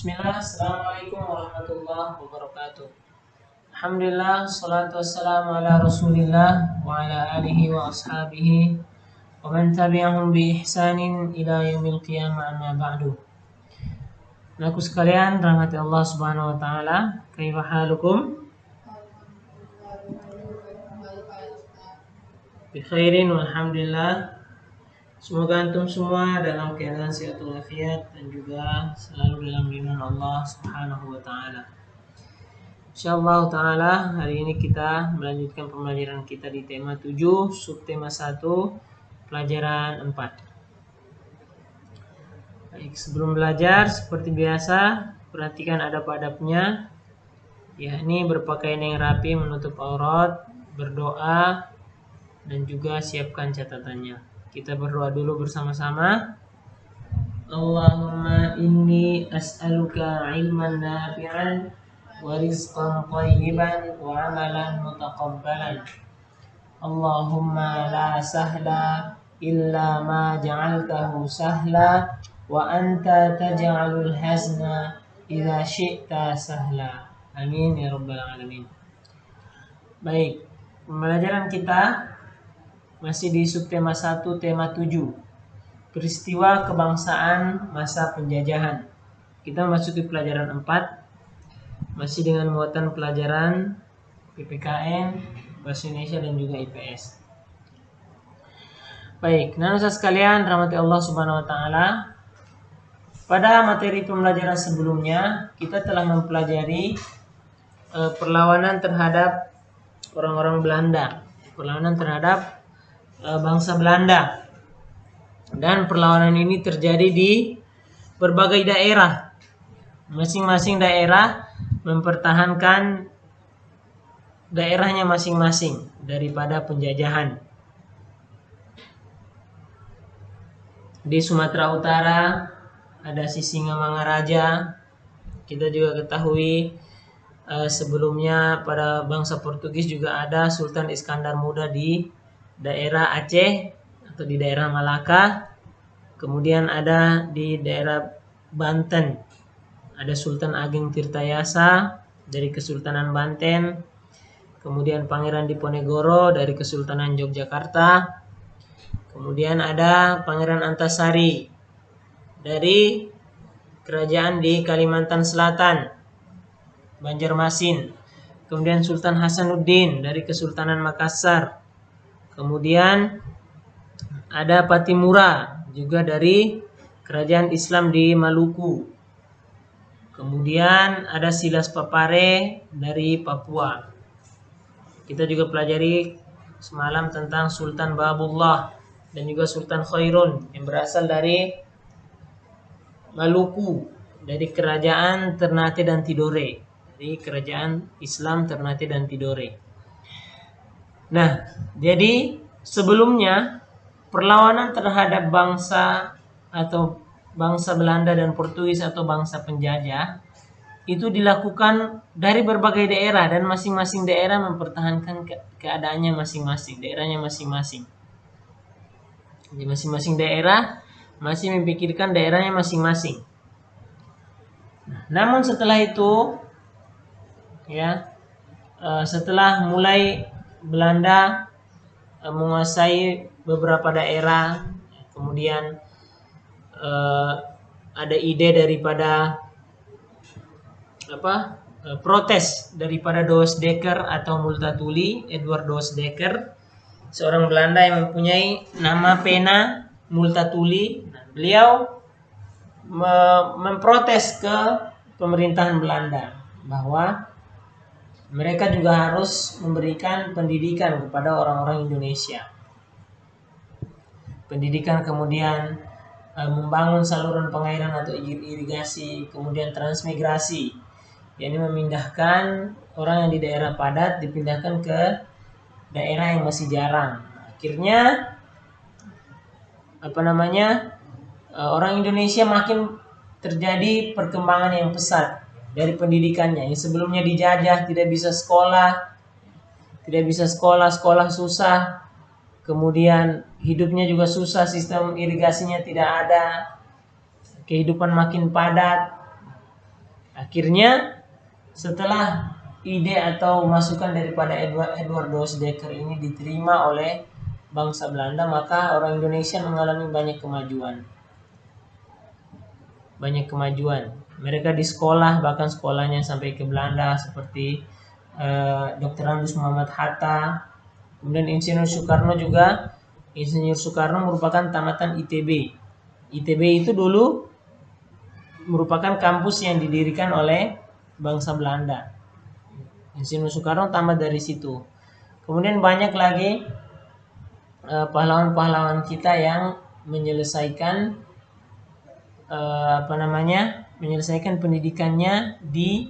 Bismillah, Assalamualaikum warahmatullahi wabarakatuh. Alhamdulillah, salatu wassalamu ala rasulillah wa ala alihi wa ashabihi wa man tabi'ahum bi ihsanin ila yaumil qiyamah, amma ba'du. Anakku sekalian, rahmati Allah subhanahu wa ta'ala, kaifa halukum? Bi khairin walhamdulillah. Semoga antum semua dalam keadaan sehat walafiat dan juga selalu dalam lindungan Allah Subhanahu wa taala. Insyaallah taala hari ini kita melanjutkan pembelajaran kita di tema 7, subtema 1, pelajaran 4. Baik, sebelum belajar seperti biasa, perhatikan adab-adabnya, yakni berpakaian yang rapi, menutup aurat, berdoa, dan juga siapkan catatannya. Kita berdoa dulu bersama-sama. Allahumma inni as'aluka ilman nafi'an wa rizqan thayyiban wa amalan mutaqabbalan. Allahumma la sahla illa ma ja'altahu sahla wa anta taj'alul hazna idza syi'ta sahla. Amin ya rabbal alamin. Baik, pembelajaran kita masih di subtema 1, tema 7, peristiwa kebangsaan masa penjajahan. Kita memasuki pelajaran 4, masih dengan muatan pelajaran PPKN, Bahasa Indonesia dan juga IPS. Baik, nah sekalian rahmati Allah subhanahu wa ta'ala, pada materi pembelajaran sebelumnya kita telah mempelajari perlawanan terhadap orang-orang Belanda, perlawanan terhadap bangsa Belanda, dan perlawanan ini terjadi di berbagai daerah. Masing-masing daerah mempertahankan daerahnya masing-masing daripada penjajahan. Di Sumatera Utara ada Sisingamangaraja. Kita juga ketahui sebelumnya pada bangsa Portugis juga ada Sultan Iskandar Muda di daerah Aceh atau di daerah Malaka. Kemudian ada di daerah Banten ada Sultan Ageng Tirtayasa dari Kesultanan Banten. Kemudian Pangeran Diponegoro dari Kesultanan Yogyakarta. Kemudian ada Pangeran Antasari dari kerajaan di Kalimantan Selatan, Banjarmasin. Kemudian Sultan Hasanuddin dari Kesultanan Makassar. Kemudian ada Patimura juga dari kerajaan Islam di Maluku. Kemudian ada Silas Papare dari Papua. Kita juga pelajari semalam tentang Sultan Babullah dan juga Sultan Khairun yang berasal dari Maluku, dari kerajaan Ternate dan Tidore, dari kerajaan Islam Ternate dan Tidore. Nah, jadi sebelumnya perlawanan terhadap bangsa atau bangsa Belanda dan Portugis atau bangsa penjajah itu dilakukan dari berbagai daerah, dan masing-masing daerah mempertahankan keadaannya masing-masing, daerahnya masing-masing. Jadi masing-masing daerah masih memikirkan daerahnya masing-masing. Namun setelah itu, setelah mulai Belanda menguasai beberapa daerah, kemudian ada ide daripada protes daripada Douwes Dekker atau Multatuli, Edward Douwes Dekker, seorang Belanda yang mempunyai nama pena Multatuli. Beliau memprotes ke pemerintahan Belanda bahwa mereka juga harus memberikan pendidikan kepada orang-orang Indonesia. Pendidikan, kemudian membangun saluran pengairan atau irigasi, kemudian transmigrasi, yakni memindahkan orang yang di daerah padat dipindahkan ke daerah yang masih jarang. Akhirnya orang Indonesia makin terjadi perkembangan yang pesat dari pendidikannya. Yang sebelumnya dijajah, tidak bisa sekolah susah, kemudian hidupnya juga susah, sistem irigasinya tidak ada, kehidupan makin padat. Akhirnya setelah ide atau masukan daripada Edwardus Dekker ini diterima oleh bangsa Belanda, maka orang Indonesia mengalami banyak kemajuan. Mereka di sekolah, bahkan sekolahnya sampai ke Belanda, seperti Dr. Andus Muhammad Hatta. Kemudian Insinyur Soekarno juga. Insinyur Soekarno merupakan tamatan ITB. ITB itu dulu merupakan kampus yang didirikan oleh bangsa Belanda. Insinyur Soekarno tamat dari situ. Kemudian banyak lagi pahlawan-pahlawan kita yang menyelesaikan menyelesaikan pendidikannya di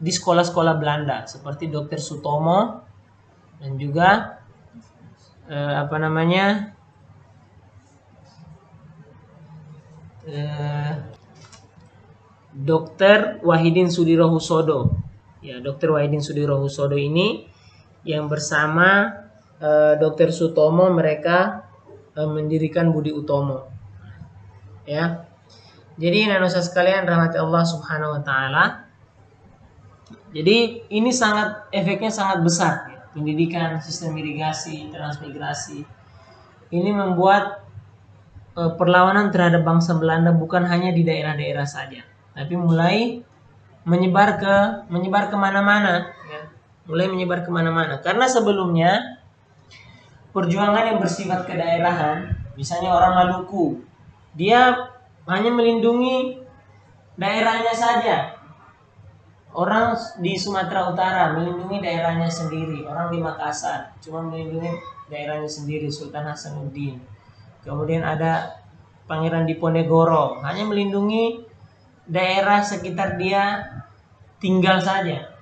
sekolah-sekolah Belanda, seperti Dr. Sutomo dan juga Dr. Wahidin Sudirohusodo. Ya, Dr. Wahidin Sudirohusodo ini yang bersama Dr. Sutomo mereka mendirikan Budi Utomo. Ya. Jadi nanosa sekalian rahmati Allah Subhanahu wa taala. Jadi ini efeknya sangat besar ya. Pendidikan, sistem irigasi, transmigrasi. Ini membuat perlawanan terhadap bangsa Belanda bukan hanya di daerah-daerah saja, tapi mulai menyebar kemana-mana ya. Mulai menyebar kemana-mana. Karena sebelumnya perjuangan yang bersifat kedaerahan, misalnya orang Maluku, dia hanya melindungi daerahnya saja. Orang di Sumatera Utara melindungi daerahnya sendiri. Orang di Makassar cuma melindungi daerahnya sendiri, Sultan Hasanuddin. Kemudian ada Pangeran Diponegoro, hanya melindungi daerah sekitar dia tinggal saja.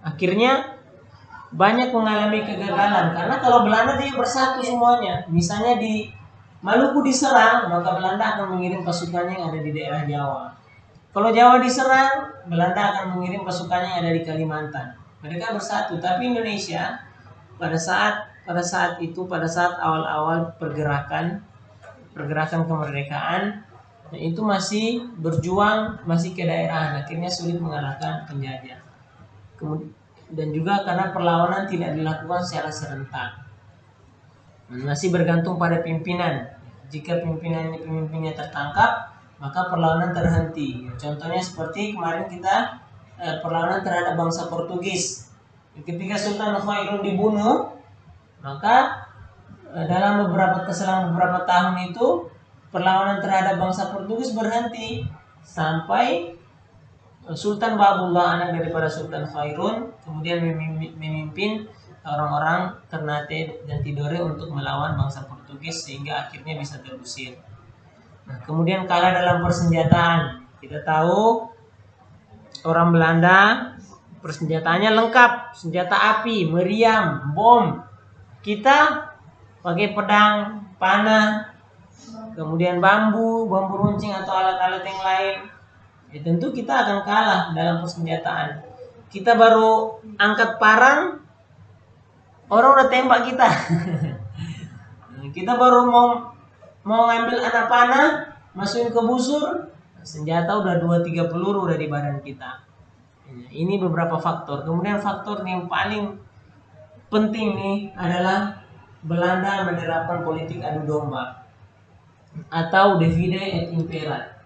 Akhirnya banyak mengalami kegagalan, karena kalau Belanda dia bersatu semuanya. Misalnya di Maluku diserang, maka Belanda akan mengirim pasukannya yang ada di daerah Jawa. Kalau Jawa diserang, Belanda akan mengirim pasukannya yang ada di Kalimantan. Mereka bersatu, tapi Indonesia pada saat awal-awal pergerakan kemerdekaan itu masih berjuang, masih ke daerah, akhirnya sulit mengalahkan penjajah. Dan juga karena perlawanan tidak dilakukan secara serentak, masih bergantung pada pimpinan. Jika pemimpinnya tertangkap, maka perlawanan terhenti. Contohnya seperti kemarin kita perlawanan terhadap bangsa Portugis. Ketika Sultan Khairun dibunuh, maka dalam selang beberapa tahun itu perlawanan terhadap bangsa Portugis berhenti sampai Sultan Babullah, anak daripada Sultan Khairun, kemudian memimpin orang-orang Ternate dan Tidore untuk melawan bangsa Portugis sehingga akhirnya bisa terusir. Nah, kemudian kalah dalam persenjataan. Kita tahu orang Belanda persenjataannya lengkap, senjata api, meriam, bom. Kita pakai pedang, panah, kemudian bambu runcing atau alat-alat yang lain. Ya, tentu kita akan kalah dalam persenjataan. Kita baru angkat parang, orang udah tembak kita. Kita baru mau ngambil anak panah, masukin ke busur, senjata udah 2-3 peluru udah di badan kita. Ini beberapa faktor. Kemudian faktor yang paling penting nih adalah Belanda menerapkan politik adu domba atau divide et impera.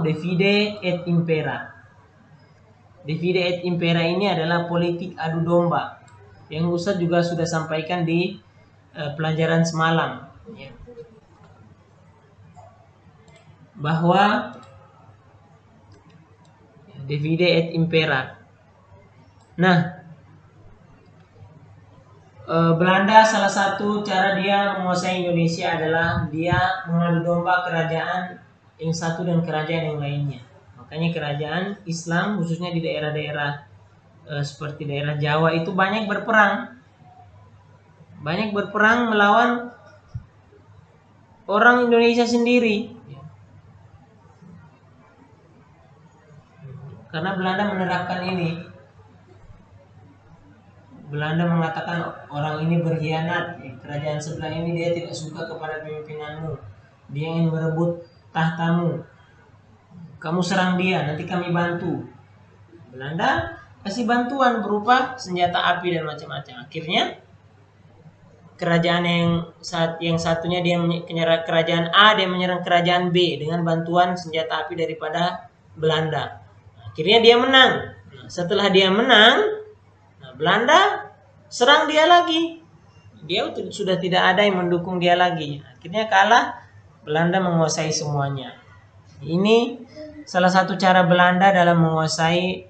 Divide et impera. Divide et impera ini adalah politik adu domba yang Ustaz juga sudah sampaikan di pelajaran semalam ya. Bahwa divide et impera. Nah, Belanda salah satu cara dia menguasai Indonesia adalah dia mengadu domba kerajaan yang satu dan kerajaan yang lainnya. Makanya kerajaan Islam khususnya di daerah-daerah seperti daerah Jawa itu banyak berperang melawan orang Indonesia sendiri. Karena Belanda menerapkan ini. Belanda mengatakan orang ini berkhianat, kerajaan sebelah ini dia tidak suka kepada pemimpinanmu, dia ingin merebut tahtamu, kamu serang dia, nanti kami bantu. Belanda kasih bantuan berupa senjata api dan macam-macam. Akhirnya kerajaan yang satunya dia menyerang kerajaan A, dia menyerang kerajaan B dengan bantuan senjata api daripada Belanda. Akhirnya dia menang. Nah, setelah dia menang, Belanda serang dia lagi. Dia sudah tidak ada yang mendukung dia lagi. Akhirnya kalah, Belanda menguasai semuanya. Ini salah satu cara Belanda dalam menguasai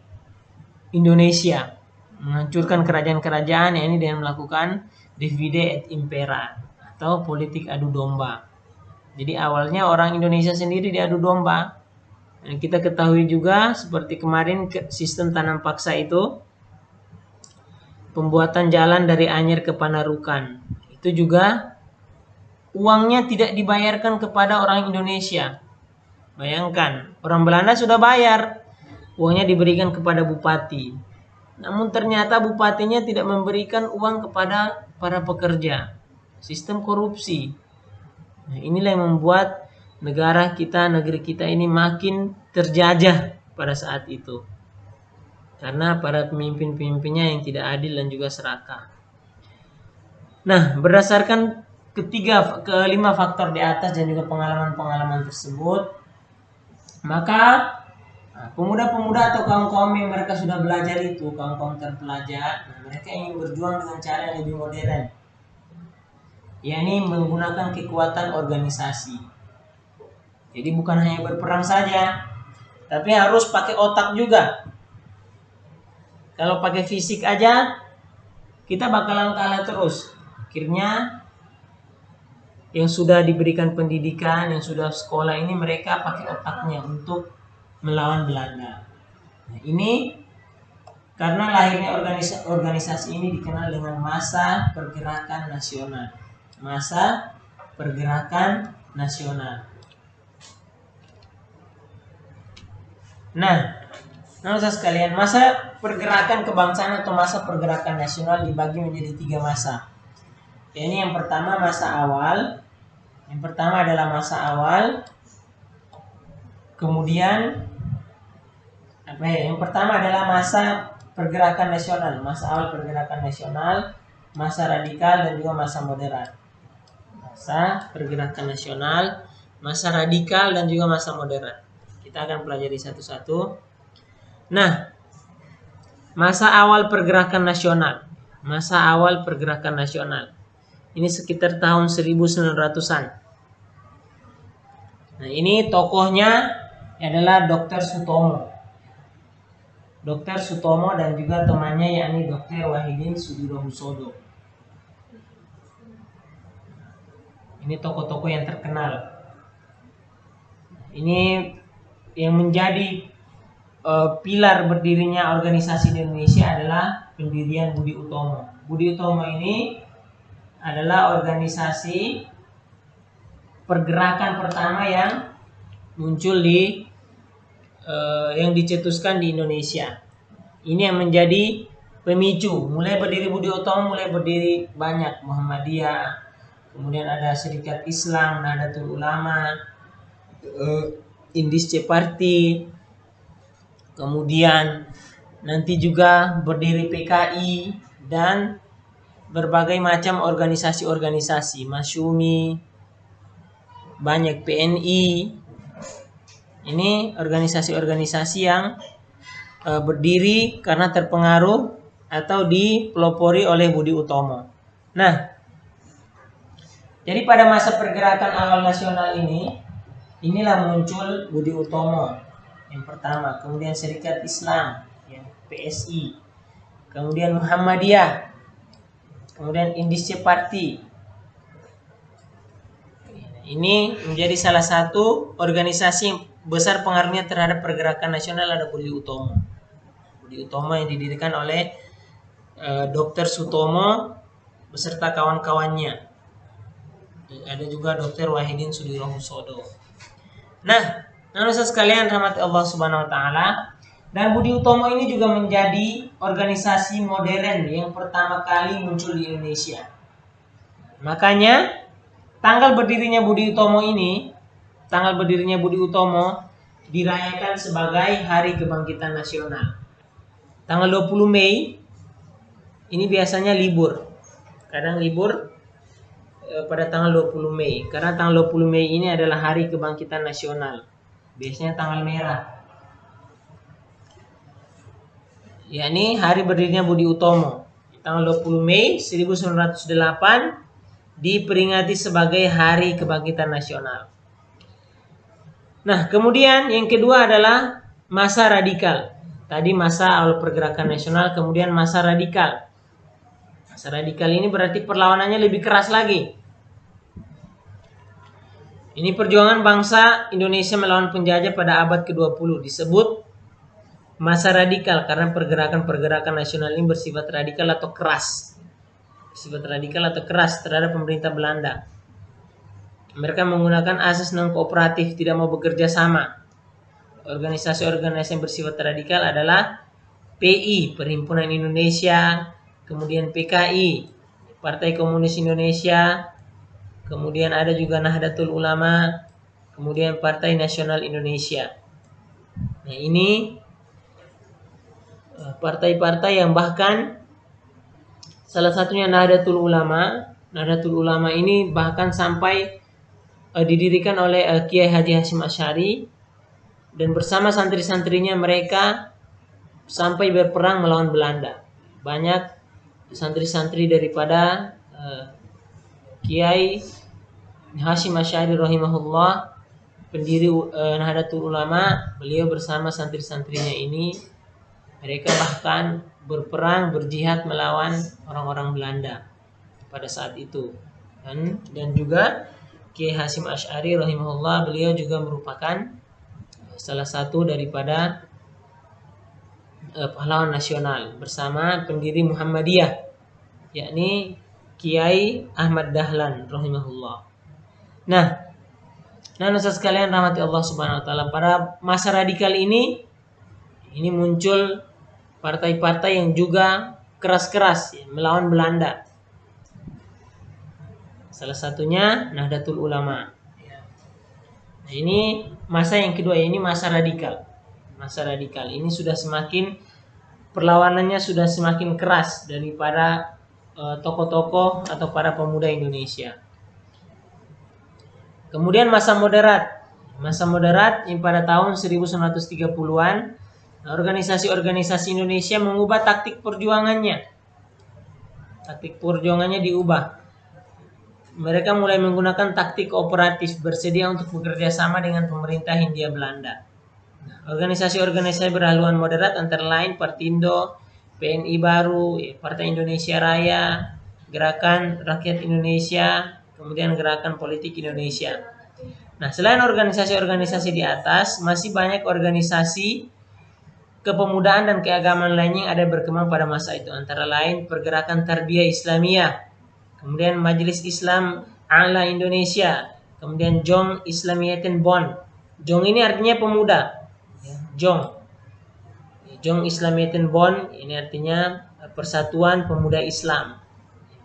Indonesia, menghancurkan kerajaan-kerajaan yang ini dengan melakukan divide et impera atau politik adu domba. Jadi awalnya orang Indonesia sendiri diadu domba. Dan kita ketahui juga seperti kemarin sistem tanam paksa itu, pembuatan jalan dari Anyer ke Panarukan, itu juga uangnya tidak dibayarkan kepada orang Indonesia. Bayangkan, orang Belanda sudah bayar, uangnya diberikan kepada bupati. Namun ternyata bupatinya tidak memberikan uang kepada para pekerja. Sistem korupsi. Nah, inilah yang membuat negeri kita ini makin terjajah pada saat itu. Karena para pemimpin-pemimpinnya yang tidak adil dan juga serakah. Nah, berdasarkan kelima faktor di atas dan juga pengalaman-pengalaman tersebut, maka pemuda-pemuda atau kaum-kaum yang mereka sudah belajar itu, kaum-kaum terpelajar, mereka ingin berjuang dengan cara yang lebih modern, yakni menggunakan kekuatan organisasi. Jadi bukan hanya berperang saja, tapi harus pakai otak juga. Kalau pakai fisik aja, kita bakalan kalah terus. Akhirnya yang sudah diberikan pendidikan, yang sudah sekolah ini mereka pakai otaknya untuk melawan Belanda. Nah, ini karena lahirnya organisasi ini dikenal dengan Massa Pergerakan Nasional. Massa Pergerakan Nasional. Nah, saudara sekalian, masa pergerakan kebangsaan atau masa pergerakan nasional dibagi menjadi 3 masa. Ini yang pertama masa awal. Yang pertama adalah masa awal. Kemudian yang pertama adalah masa pergerakan nasional, masa awal pergerakan nasional, masa radikal dan juga masa moderat. Masa pergerakan nasional, masa radikal dan juga masa moderat. Kita akan pelajari satu-satu. Nah, masa awal pergerakan nasional. Masa awal pergerakan nasional. Ini sekitar tahun 1900-an. Nah, ini tokohnya adalah Dr. Sutomo. Dr. Sutomo dan juga temannya yakni Dr. Wahidin Sudirohusodo. Ini tokoh-tokoh yang terkenal. Ini yang menjadi pilar berdirinya organisasi di Indonesia adalah pendirian Budi Utomo. Budi Utomo ini adalah organisasi pergerakan pertama yang muncul yang dicetuskan di Indonesia. Ini yang menjadi pemicu. Mulai berdiri Budi Utomo, mulai berdiri banyak Muhammadiyah, kemudian ada Serikat Islam, Nahdlatul Ulama, Indische Party, kemudian nanti juga berdiri PKI dan berbagai macam organisasi-organisasi, Masyumi, banyak PNI. Ini organisasi-organisasi yang berdiri karena terpengaruh atau dipelopori oleh Budi Utomo. Nah, jadi pada masa pergerakan awal nasional inilah muncul Budi Utomo yang pertama, kemudian Serikat Islam, ya, PSI, kemudian Muhammadiyah, kemudian Indische Party. Ini menjadi salah satu organisasi yang besar pengaruhnya terhadap pergerakan nasional ada Budi Utomo. Budi Utomo yang didirikan oleh Dr. Sutomo beserta kawan-kawannya. Ada juga Dr. Wahidin Sudirohusodo. Nah, saudara sekalian rahmati Allah Subhanahu wa taala, dan Budi Utomo ini juga menjadi organisasi modern yang pertama kali muncul di Indonesia. Makanya tanggal berdirinya Budi Utomo ini tanggal berdirinya Budi Utomo dirayakan sebagai Hari Kebangkitan Nasional. Tanggal 20 Mei ini biasanya libur. Kadang libur pada tanggal 20 Mei. Karena tanggal 20 Mei ini adalah Hari Kebangkitan Nasional. Biasanya tanggal merah. Yakni hari berdirinya Budi Utomo. Tanggal 20 Mei 1908 diperingati sebagai Hari Kebangkitan Nasional. Nah, kemudian yang kedua adalah masa radikal. Tadi masa awal pergerakan nasional, kemudian masa radikal. Masa radikal ini berarti perlawanannya lebih keras lagi. Ini perjuangan bangsa Indonesia melawan penjajah pada abad ke-20. Disebut masa radikal karena pergerakan-pergerakan nasional ini bersifat radikal atau keras. Bersifat radikal atau keras terhadap pemerintah Belanda. Mereka menggunakan asas non-kooperatif, tidak mau bekerja sama. Organisasi-organisasi yang bersifat radikal adalah PI, Perhimpunan Indonesia, kemudian PKI, Partai Komunis Indonesia, kemudian ada juga Nahdlatul Ulama, kemudian Partai Nasional Indonesia. Nah, ini partai-partai yang bahkan salah satunya Nahdlatul Ulama. Nahdlatul Ulama ini bahkan sampai didirikan oleh Kiai Haji Hasyim Asy'ari, dan bersama santri-santrinya mereka sampai berperang melawan Belanda. Banyak santri-santri daripada Kiai Hasyim Asy'ari rahimahullah, pendiri Nahdlatul Ulama, beliau bersama santri-santrinya ini mereka bahkan berperang, berjihad melawan orang-orang Belanda pada saat itu. Dan juga Kiai Hasyim Asy'ari rahimahullah, beliau juga merupakan salah satu daripada pahlawan nasional bersama pendiri Muhammadiyah, yakni Kiai Ahmad Dahlan rahimahullah. Nah, nanusa sekalian rahmati Allah Subhanahu wa taala, pada masa radikal ini muncul partai-partai yang juga keras-keras melawan Belanda. Salah satunya Nahdlatul Ulama. Nah, ini masa yang kedua, ini masa radikal. Masa radikal ini sudah semakin perlawanannya sudah semakin keras daripada tokoh-tokoh atau para pemuda Indonesia. Kemudian masa moderat. Masa moderat yang pada tahun 1930-an, organisasi-organisasi Indonesia mengubah taktik perjuangannya. Taktik perjuangannya diubah. Mereka mulai menggunakan taktik kooperatif, bersedia untuk bekerja sama dengan pemerintah Hindia Belanda. Organisasi-organisasi berhaluan moderat antara lain Partindo, PNI Baru, Partai Indonesia Raya, Gerakan Rakyat Indonesia, kemudian Gerakan Politik Indonesia. Nah, selain organisasi-organisasi di atas, masih banyak organisasi kepemudaan dan keagamaan lainnya yang ada berkembang pada masa itu. Antara lain Pergerakan Tarbiyah Islamiyah, kemudian Majelis Islam A'la Indonesia, kemudian Jong Islamiyatin Bonn. Jong ini artinya pemuda. Jong Islamiyatin Bonn ini artinya Persatuan Pemuda Islam.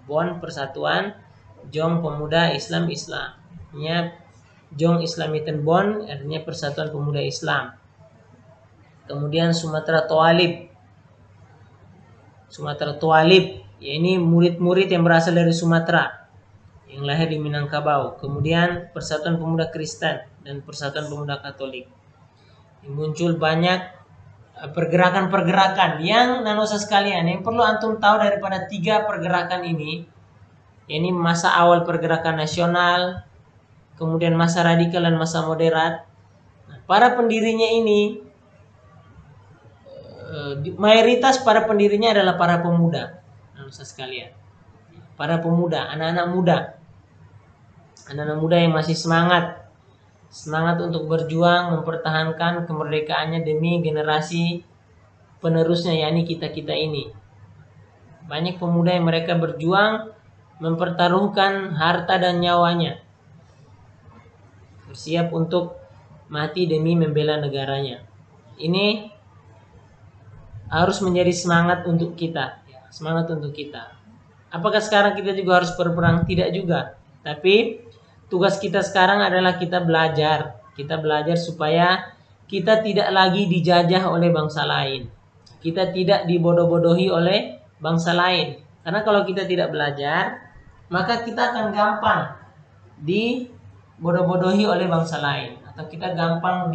Bonn persatuan, Jong pemuda, Islam. Artinya Jong Islamiyatin Bonn artinya Persatuan Pemuda Islam. Kemudian Sumatera Tualib, ini murid-murid yang berasal dari Sumatera yang lahir di Minangkabau. Kemudian Persatuan Pemuda Kristen dan Persatuan Pemuda Katolik. Muncul banyak pergerakan-pergerakan yang nanusa sekalian, yang perlu antum tahu daripada tiga pergerakan ini masa awal pergerakan nasional, kemudian masa radikal dan masa moderat. Para pendirinya ini mayoritas para pendirinya adalah para pemuda, nanusa sekalian. Para pemuda, anak-anak muda yang masih semangat untuk berjuang mempertahankan kemerdekaannya demi generasi penerusnya, yakni kita ini. Banyak pemuda yang mereka berjuang mempertaruhkan harta dan nyawanya, bersiap untuk mati demi membela negaranya. Ini harus menjadi semangat untuk kita. Apakah sekarang kita juga harus berperang? Tidak juga. Tapi tugas kita sekarang adalah kita belajar. Kita belajar supaya kita tidak lagi dijajah oleh bangsa lain. Kita tidak dibodoh-bodohi oleh bangsa lain. Karena kalau kita tidak belajar, maka kita akan gampang dibodoh-bodohi oleh bangsa lain. Atau kita gampang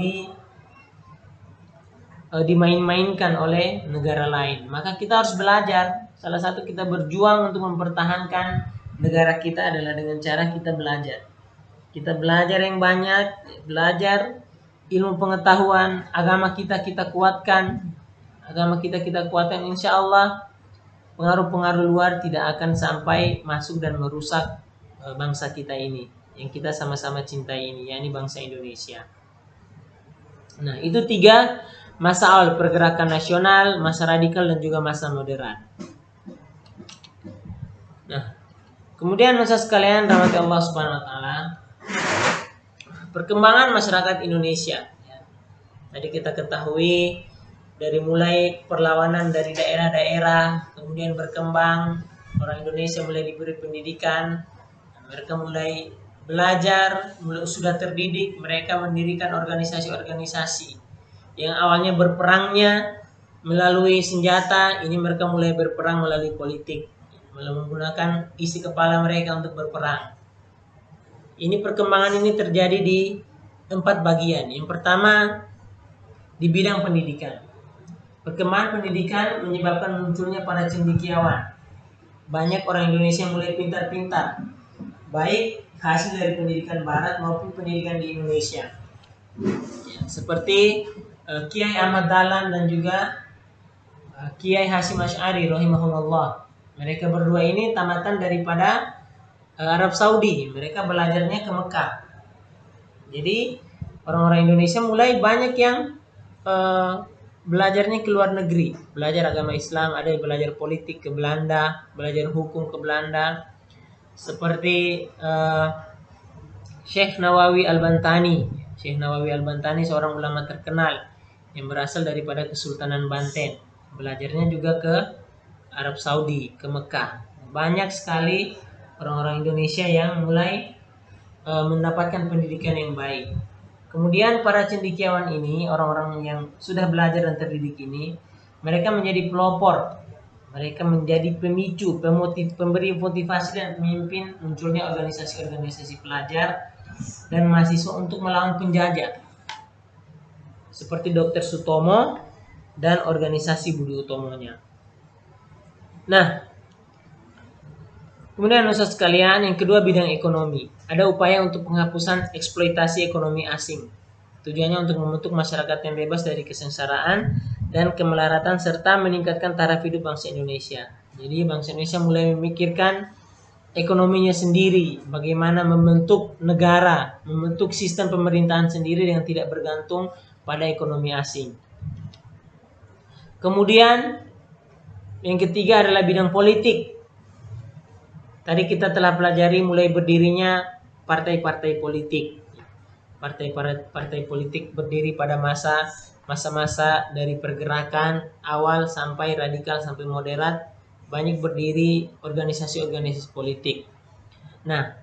dimain-mainkan oleh negara lain. Maka kita harus belajar. Salah satu kita berjuang untuk mempertahankan negara kita adalah dengan cara kita belajar. Kita belajar yang banyak, belajar ilmu pengetahuan, agama kita kuatkan. Agama kita kuatkan, insya Allah pengaruh-pengaruh luar tidak akan sampai masuk dan merusak bangsa kita ini, yang kita sama-sama cintai ini, yakni bangsa Indonesia. Nah, itu 3 masa awal: pergerakan nasional, masa radikal, dan juga masa moderat. Nah, kemudian masa sekalian rahmati Allah Subhanahu wa taala, perkembangan masyarakat Indonesia. Tadi kita ketahui dari mulai perlawanan dari daerah-daerah, kemudian berkembang, orang Indonesia mulai diberi pendidikan, mereka mulai belajar, sudah terdidik, mereka mendirikan organisasi-organisasi yang awalnya berperangnya melalui senjata, ini mereka mulai berperang melalui politik, menggunakan isi kepala mereka untuk berperang. Ini perkembangan ini terjadi di 4 bagian. Yang pertama, di bidang pendidikan. Perkembangan pendidikan menyebabkan munculnya para cendekiawan. Banyak orang Indonesia mulai pintar-pintar, baik hasil dari pendidikan Barat maupun pendidikan di Indonesia. Seperti Kiai Ahmad Dahlan dan juga Kiai Hasyim Asy'ari rahimahullah. Mereka berdua ini tamatan daripada Arab Saudi. Mereka belajarnya ke Mekah. Jadi orang-orang Indonesia mulai banyak yang belajarnya ke luar negeri, belajar agama Islam, ada yang belajar politik ke Belanda, belajar hukum ke Belanda, seperti Syekh Nawawi Al-Bantani. Syekh Nawawi Al-Bantani seorang ulama terkenal yang berasal daripada Kesultanan Banten, belajarnya juga ke Arab Saudi, ke Mekah. Banyak sekali orang-orang Indonesia yang mulai mendapatkan pendidikan yang baik. Kemudian para cendekiawan ini, orang-orang yang sudah belajar dan terdidik ini, mereka menjadi pelopor, mereka menjadi pemicu, pemberi motivasi dan pemimpin munculnya organisasi-organisasi pelajar dan mahasiswa untuk melawan penjajah, seperti Dr. Sutomo dan organisasi Budi Utomonya. Nah, kemudian Ustaz sekalian, yang kedua bidang ekonomi. Ada upaya untuk penghapusan eksploitasi ekonomi asing. Tujuannya untuk membentuk masyarakat yang bebas dari kesengsaraan dan kemelaratan serta meningkatkan taraf hidup bangsa Indonesia. Jadi bangsa Indonesia mulai memikirkan ekonominya sendiri, bagaimana membentuk negara, membentuk sistem pemerintahan sendiri yang tidak bergantung pada ekonomi asing. Kemudian yang ketiga adalah bidang politik. Tadi kita telah pelajari mulai berdirinya partai-partai politik. Partai politik berdiri pada masa-masa dari pergerakan awal sampai radikal sampai moderat, banyak berdiri organisasi-organisasi politik. Nah,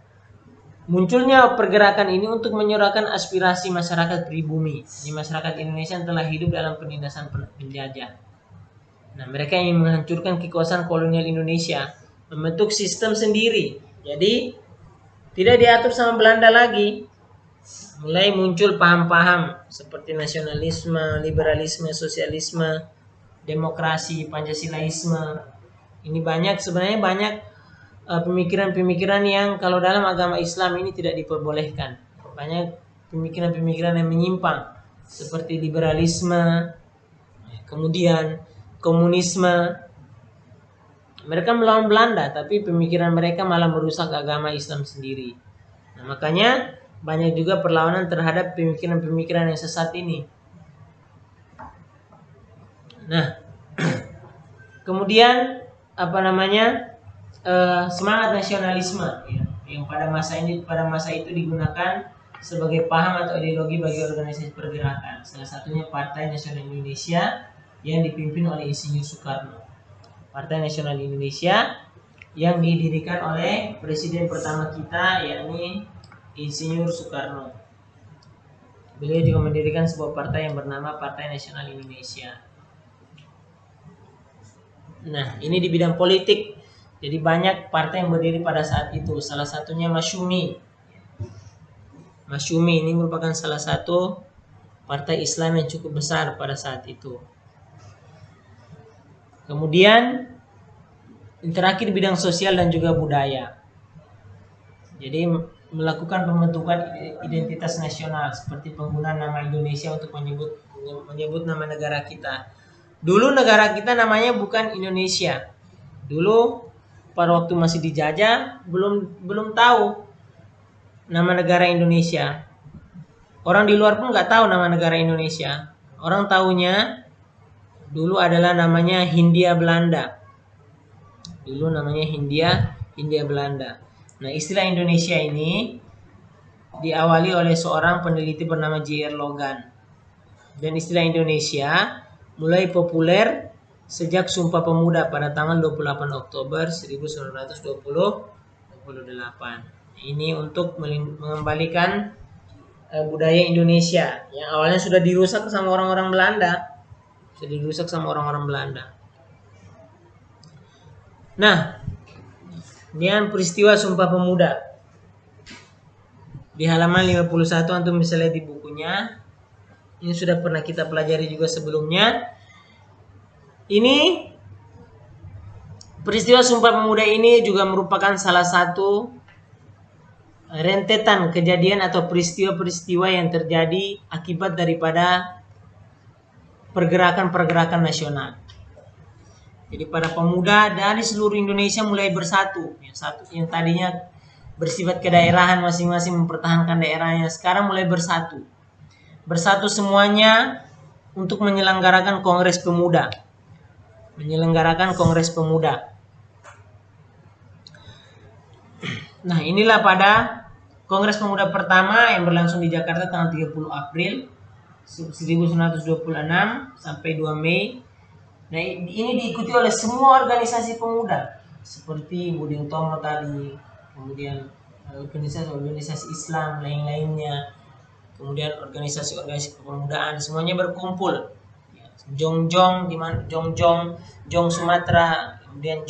munculnya pergerakan ini untuk menyuarakan aspirasi masyarakat pribumi. Di masyarakat Indonesia yang telah hidup dalam penindasan penjajah. Nah, mereka ingin menghancurkan kekuasaan kolonial Indonesia, membentuk sistem sendiri. Jadi tidak diatur sama Belanda lagi. Mulai muncul paham-paham seperti nasionalisme, liberalisme, sosialisme, demokrasi, Pancasilaisme. Ini sebenarnya banyak pemikiran-pemikiran yang kalau dalam agama Islam ini tidak diperbolehkan. Banyak pemikiran-pemikiran yang menyimpang seperti liberalisme, kemudian komunisme. Mereka melawan Belanda, tapi pemikiran mereka malah merusak agama Islam sendiri. Nah, makanya banyak juga perlawanan terhadap pemikiran-pemikiran yang sesat ini. Nah, kemudian semangat nasionalisme yang pada masa itu digunakan sebagai paham atau ideologi bagi organisasi pergerakan. Salah satunya Partai Nasional Indonesia yang dipimpin oleh Insinyur Soekarno. Partai Nasional Indonesia yang didirikan oleh presiden pertama kita, yakni Insinyur Soekarno. Beliau juga mendirikan sebuah partai yang bernama Partai Nasional Indonesia. Nah, ini di bidang politik. Jadi banyak partai yang berdiri pada saat itu. Salah satunya Masyumi. Masyumi ini merupakan salah satu partai Islam yang cukup besar pada saat itu. Kemudian terakhir bidang sosial dan juga budaya. Jadi melakukan pembentukan identitas nasional seperti penggunaan nama Indonesia untuk menyebut nama negara kita. Dulu negara kita namanya bukan Indonesia. Dulu pada waktu masih dijajah belum tahu nama negara Indonesia. Orang di luar pun nggak tahu nama negara Indonesia. Orang tahunya dulu adalah namanya Hindia Belanda. Dulu namanya Hindia Belanda. Nah, istilah Indonesia ini diawali oleh seorang peneliti bernama J.R. Logan. Dan istilah Indonesia mulai populer sejak Sumpah Pemuda pada tanggal 28 Oktober 1928. Ini untuk mengembalikan budaya Indonesia yang awalnya sudah dirusak sama orang-orang Belanda. Nah, dengan peristiwa Sumpah Pemuda di halaman 51 antum bisa lihat di bukunya. Ini sudah pernah kita pelajari juga sebelumnya. Ini peristiwa Sumpah Pemuda ini juga merupakan salah satu rentetan kejadian atau peristiwa-peristiwa yang terjadi akibat daripada pergerakan-pergerakan nasional. Jadi para pemuda dari seluruh Indonesia mulai bersatu. Yang tadinya bersifat kedaerahan masing-masing mempertahankan daerahnya, sekarang mulai bersatu. Bersatu semuanya untuk menyelenggarakan Kongres Pemuda. Nah, inilah pada Kongres Pemuda pertama yang berlangsung di Jakarta tanggal 30 April 1926 sampai 2 Mei. Nah, ini diikuti oleh semua organisasi pemuda seperti Budi Utomo tadi, kemudian organisasi Islam lain-lainnya, kemudian organisasi kepemudaan, semuanya berkumpul. Jongjong Jong Sumatera, kemudian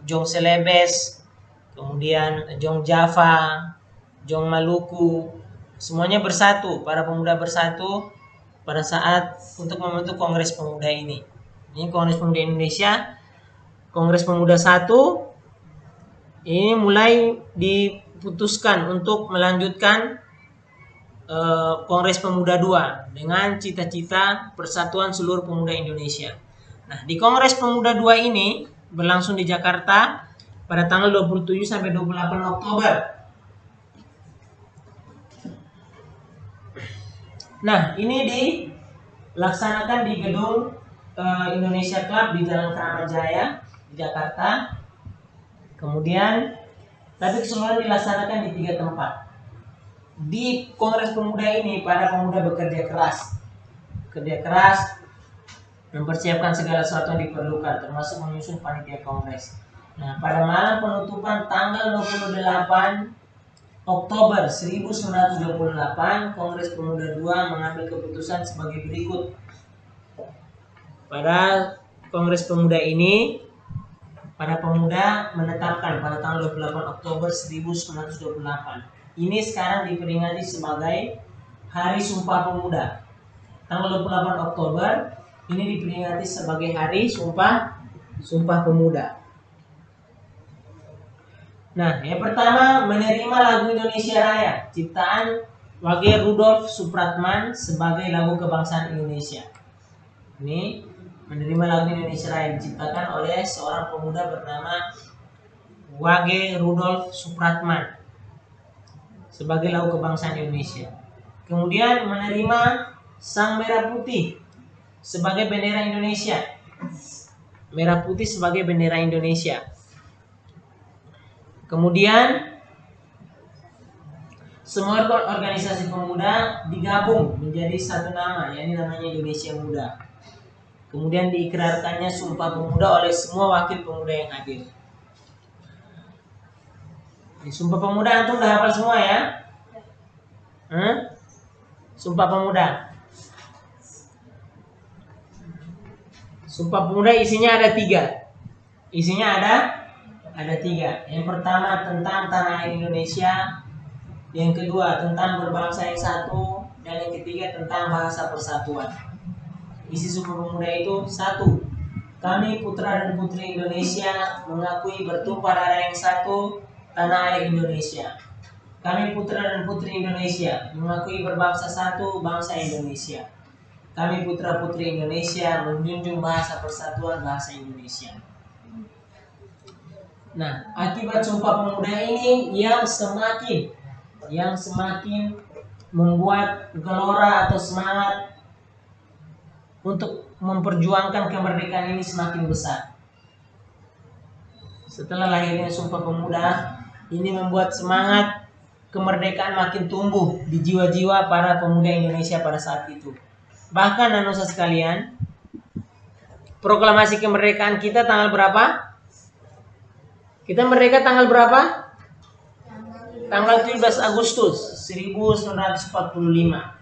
Jong Celebes, kemudian Jong Java, Jong Maluku, semuanya bersatu, para pemuda bersatu pada saat untuk membentuk Kongres Pemuda ini. Ini Kongres Pemuda Indonesia, Kongres Pemuda 1 ini mulai diputuskan untuk melanjutkan Kongres Pemuda 2 dengan cita-cita persatuan seluruh pemuda Indonesia. Nah, di Kongres Pemuda 2 ini berlangsung di Jakarta pada tanggal 27 sampai 28 Oktober. Nah, ini dilaksanakan di gedung Indonesia Club di Jalan Kramat Jaya di Jakarta. Kemudian tapi keseluruhan dilaksanakan di 3 tempat. Di Kongres Pemuda ini para pemuda bekerja keras mempersiapkan segala sesuatu yang diperlukan, termasuk menyusun panitia kongres. Nah, pada malam penutupan tanggal 28 Oktober 1928, Kongres Pemuda 2 mengambil keputusan sebagai berikut. Pada Kongres Pemuda ini, para pemuda menetapkan pada tanggal 28 Oktober 1928. Ini sekarang diperingati sebagai Hari Sumpah Pemuda. Tanggal 28 Oktober ini diperingati sebagai Hari Sumpah Pemuda. Nah, yang pertama menerima lagu Indonesia Raya, ciptaan Wage Rudolf Supratman sebagai lagu kebangsaan Indonesia. Ini menerima lagu Indonesia Raya diciptakan oleh seorang pemuda bernama Wage Rudolf Supratman sebagai lagu kebangsaan Indonesia. Kemudian menerima Sang Merah Putih sebagai bendera Indonesia. Merah putih sebagai bendera Indonesia. Kemudian semua organisasi pemuda digabung menjadi satu nama, yakni namanya Indonesia Muda. Kemudian diikrarkannya Sumpah Pemuda oleh semua wakil pemuda yang hadir. Di Sumpah Pemuda antum udah hafal semua ya? Sumpah Pemuda. Sumpah Pemuda isinya ada 3. Isinya ada 3. Yang pertama tentang tanah air Indonesia, yang kedua tentang berbangsa yang satu, dan yang ketiga tentang bahasa persatuan. Isi Sumpah Pemuda itu: 1. Kami putra dan putri Indonesia mengakui bertumpah darah yang satu, tanah air Indonesia. Kami putra dan putri Indonesia mengakui berbangsa satu, bangsa Indonesia. Kami putra putri Indonesia menjunjung bahasa persatuan, bahasa Indonesia. Nah, akibat Sumpah Pemuda ini yang semakin membuat gelora atau semangat untuk memperjuangkan kemerdekaan ini semakin besar. Setelah lahirnya Sumpah Pemuda, ini membuat semangat kemerdekaan makin tumbuh di jiwa-jiwa para pemuda Indonesia pada saat itu. Bahkan anusa sekalian, proklamasi kemerdekaan kita tanggal berapa? Kita merdeka tanggal berapa? Tanggal 17 Agustus 1945.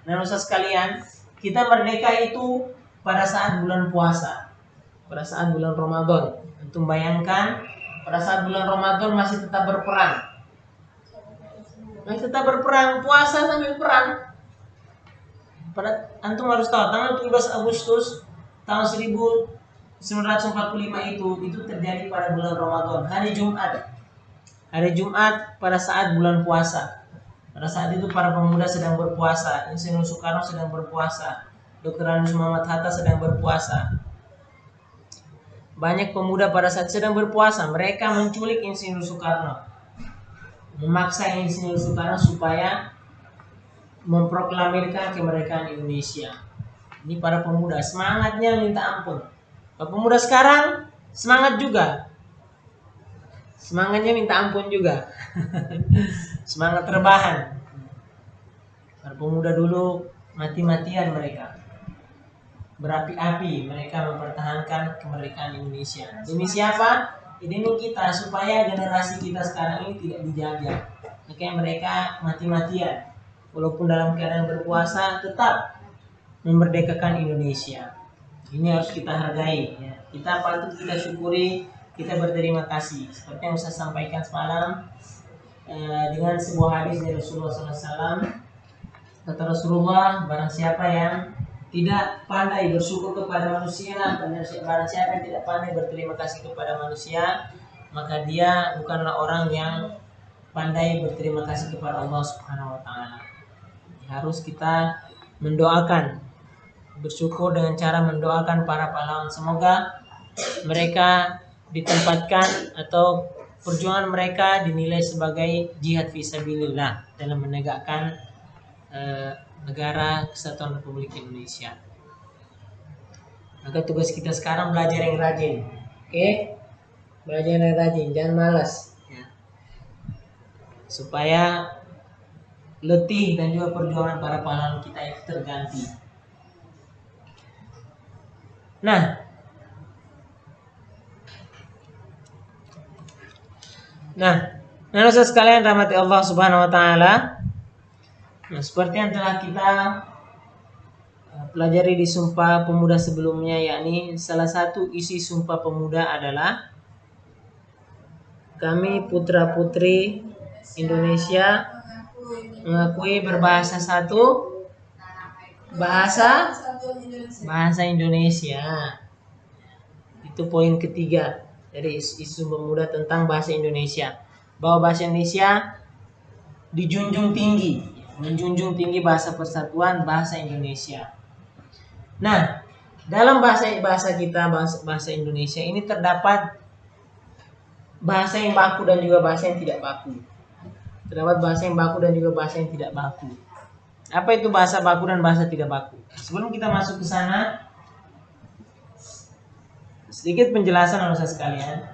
Anusa sekalian, kita merdeka itu pada saat bulan puasa, pada saat bulan Ramadan. Antum bayangkan, pada saat bulan Ramadan masih tetap berperang. Puasa sambil perang. Antum harus tahu, tanggal 17 Agustus tahun 1945 itu terjadi pada bulan Ramadan, hari Jumat. Hari Jumat pada saat bulan puasa. Pada saat itu para pemuda sedang berpuasa. Insinyur Soekarno sedang berpuasa. Dr. Andes Muhammad Hatta sedang berpuasa. Banyak pemuda pada saat sedang berpuasa, mereka menculik Insinyur Soekarno, memaksa Insinyur Soekarno supaya memproklamirkan kemerdekaan Indonesia. Ini para pemuda semangatnya minta ampun. Para pemuda sekarang semangat juga, semangatnya minta ampun juga. Semangat terbahan. Para pemuda dulu mati-matian mereka, berapi-api mereka mempertahankan kemerdekaan Indonesia. Demi siapa? Demi kita, supaya generasi kita sekarang ini tidak dijajah. Makanya mereka mati-matian, walaupun dalam keadaan berpuasa tetap memerdekakan Indonesia. Ini harus kita hargai, ya. Kita patut kita syukuri, kita berterima kasih. Seperti yang saya sampaikan semalam, dengan sebuah hadis dari Rasulullah SAW. Kata Rasulullah, barang siapa yang tidak pandai bersyukur kepada manusia, barang siapa yang tidak pandai berterima kasih kepada manusia, maka dia bukanlah orang yang pandai berterima kasih kepada Allah Subhanahu wa taala. Harus kita mendoakan, bersyukur dengan cara mendoakan para pahlawan. Semoga mereka ditempatkan atau perjuangan mereka dinilai sebagai jihad fisabilillah dalam menegakkan negara Kesatuan Republik Indonesia. Maka tugas kita sekarang belajar yang rajin, oke? Belajar yang rajin, jangan malas, ya. Supaya letih dan juga perjuangan para pahlawan kita itu terganti. Nah, saudara sekalian rahmati Allah Subhanahu wa taala. Nah, seperti yang telah kita pelajari di Sumpah Pemuda sebelumnya, yakni salah satu isi Sumpah Pemuda adalah kami putra-putri Indonesia mengakui berbahasa satu, bahasa Indonesia. Itu poin ketiga dari isi Sumpah Pemuda tentang bahasa Indonesia, bahwa bahasa Indonesia dijunjung tinggi, menjunjung tinggi bahasa persatuan, bahasa Indonesia. Nah, dalam bahasa kita, bahasa Indonesia ini terdapat bahasa yang baku dan juga bahasa yang tidak baku. Terdapat bahasa yang baku dan juga bahasa yang tidak baku. Apa itu bahasa baku dan bahasa tidak baku? Sebelum kita masuk ke sana, sedikit penjelasan Ustaz sekalian,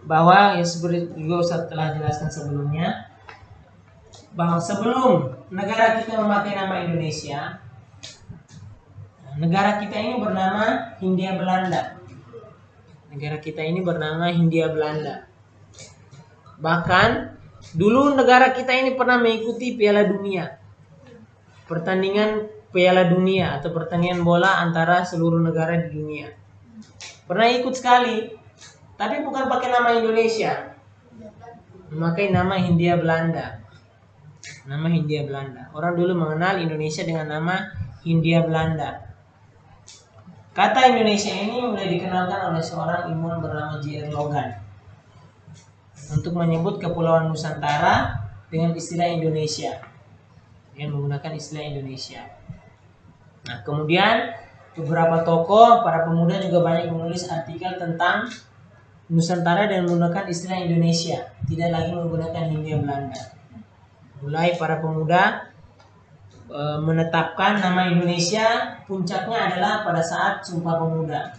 bahwa ya seperti juga Ustaz telah jelaskan sebelumnya, bahwa sebelum negara kita memakai nama Indonesia, negara kita ini bernama Hindia Belanda. Negara kita ini bernama Hindia Belanda. Bahkan dulu negara kita ini pernah mengikuti Piala Dunia. pertandingan Piala Dunia atau pertandingan bola antara seluruh negara di dunia. Pernah ikut sekali, tapi bukan pakai nama Indonesia, memakai nama Hindia Belanda. Nama Hindia Belanda. Orang dulu mengenal Indonesia dengan nama Hindia Belanda. Kata Indonesia ini mulai dikenalkan oleh seorang ilmuwan bernama J.R. Logan untuk menyebut kepulauan Nusantara dengan istilah Indonesia, dengan menggunakan istilah Indonesia. Nah, kemudian beberapa tokoh, para pemuda juga banyak menulis artikel tentang Nusantara dan menggunakan istilah Indonesia, tidak lagi menggunakan Hindia Belanda. Mulai para pemuda menetapkan nama Indonesia, puncaknya adalah pada saat Sumpah Pemuda.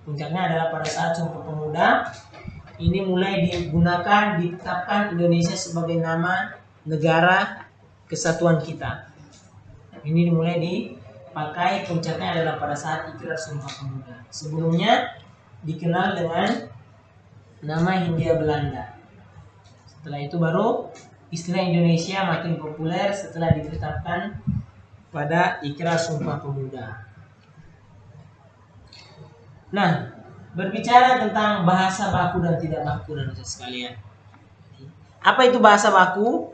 Puncaknya adalah pada saat Sumpah Pemuda. Ini mulai digunakan, ditetapkan Indonesia sebagai nama negara kesatuan kita. Ini dimulai dipakai, puncaknya adalah pada saat Ikrar Sumpah Pemuda. Sebelumnya dikenal dengan nama Hindia Belanda. Setelah itu baru istilah Indonesia makin populer setelah ditetapkan pada Ikrar Sumpah Pemuda. Nah, berbicara tentang bahasa baku dan tidak baku dan sekalian. Apa itu bahasa baku?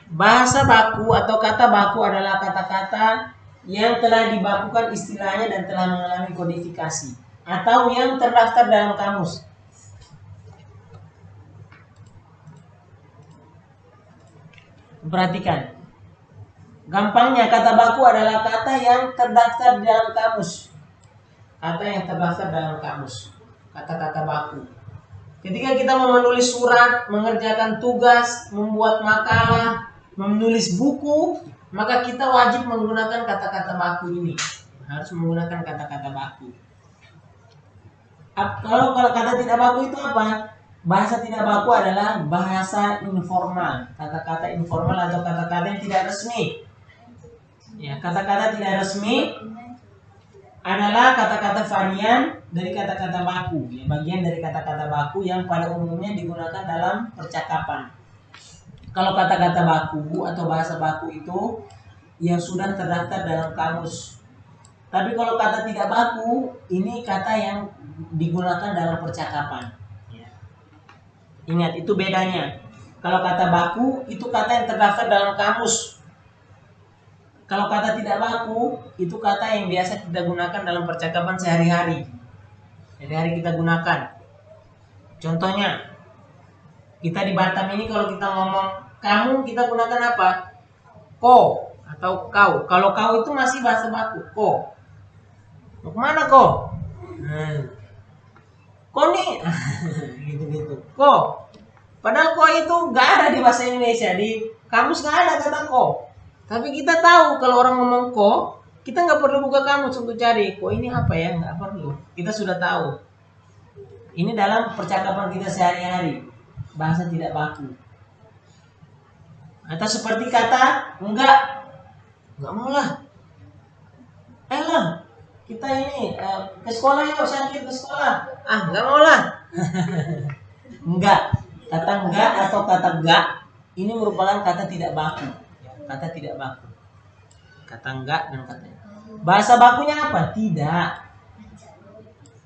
Bahasa baku atau kata baku adalah kata-kata yang telah dibakukan istilahnya dan telah mengalami kodifikasi atau yang terdaftar dalam kamus. Perhatikan. Gampangnya kata baku adalah kata yang terdaftar di dalam kamus. Kata yang terdaftar dalam kamus. Kata-kata baku. Ketika kita mau menulis surat, mengerjakan tugas, membuat makalah, menulis buku, maka kita wajib menggunakan kata-kata baku ini. Harus menggunakan kata-kata baku. Kalau kata tidak baku itu apa? Bahasa tidak baku adalah bahasa informal, kata-kata informal atau kata-kata yang tidak resmi. Ya, kata-kata tidak resmi adalah kata-kata varian dari kata-kata baku, ya, bagian dari kata-kata baku yang pada umumnya digunakan dalam percakapan. Kalau kata-kata baku atau bahasa baku itu yang sudah terdaftar dalam kamus. Tapi kalau kata tidak baku, ini kata yang digunakan dalam percakapan. Ingat, itu bedanya. Kalau kata baku, itu kata yang terdaftar dalam kamus. Kalau kata tidak baku, itu kata yang biasa kita gunakan dalam percakapan sehari-hari. Sehari-hari kita gunakan. Contohnya, kita di Batam ini kalau kita ngomong kamu, kita gunakan apa? Ko atau kau. Kalau kau itu masih bahasa baku. Ko. Mau kemana ko? Ko nih, gitu-gitu. Ko. Padahal ko itu gak ada di bahasa Indonesia, di kamus gak ada kata ko. Tapi kita tahu kalau orang ngomong ko, kita nggak perlu buka kamus untuk cari ko ini apa ya, nggak perlu. Kita sudah tahu. Ini dalam percakapan kita sehari-hari, bahasa tidak baku. Atau seperti kata nggak mau lah. Lah. Kita ini ke sekolah yuk, sakit ke sekolah. Nggak mau lah. Enggak. Kata enggak atau kata enggak ini merupakan kata tidak baku. Kata tidak baku. Kata enggak dan kata bahasa bakunya apa? Tidak.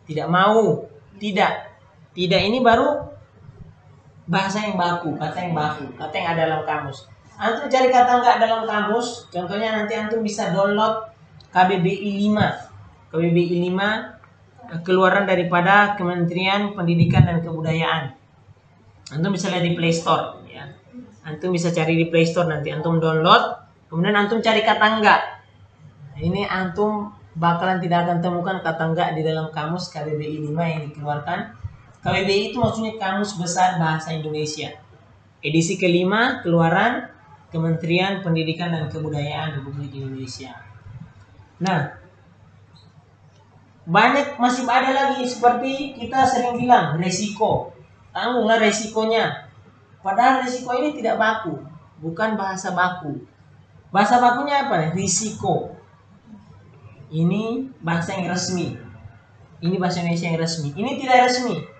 Tidak mau. Tidak. Tidak ini baru bahasa yang baku, kata yang baku, kata yang ada dalam kamus. Antum cari kata enggak dalam kamus, contohnya nanti antum bisa download KBBI 5. KBBI 5 keluaran daripada Kementerian Pendidikan dan Kebudayaan. Antum bisa lihat di Play Store, ya. Antum bisa cari di Play Store, nanti antum download, kemudian antum cari kata enggak. Ini antum bakalan tidak akan temukan kata enggak di dalam kamus KBBI 5 yang dikeluarkan. KBBI itu maksudnya Kamus Besar Bahasa Indonesia. Edisi kelima keluaran Kementerian Pendidikan dan Kebudayaan Republik Indonesia. Nah, banyak masih ada lagi seperti kita sering bilang resiko. Tanggunglah resikonya. Padahal resiko ini tidak baku, bukan bahasa baku. Bahasa bakunya apa? Risiko. Ini bahasa yang resmi. Ini bahasa Indonesia yang resmi. Ini tidak resmi.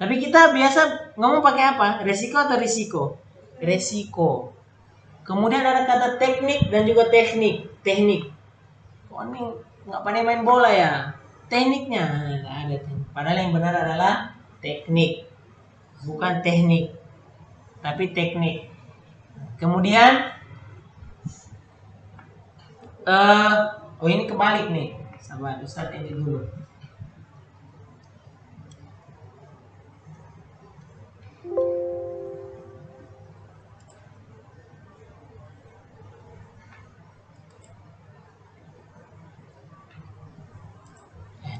Tapi kita biasa ngomong pakai apa? Resiko atau risiko? Resiko. Kemudian ada kata teknik dan juga teknik. Teknik. Oh, ini nggak pandai main bola ya? Tekniknya nggak ada. Padahal yang benar adalah teknik, bukan teknik, tapi teknik. Kemudian, oh ini kebalik nih. Sabar, Ustadz ini dulu.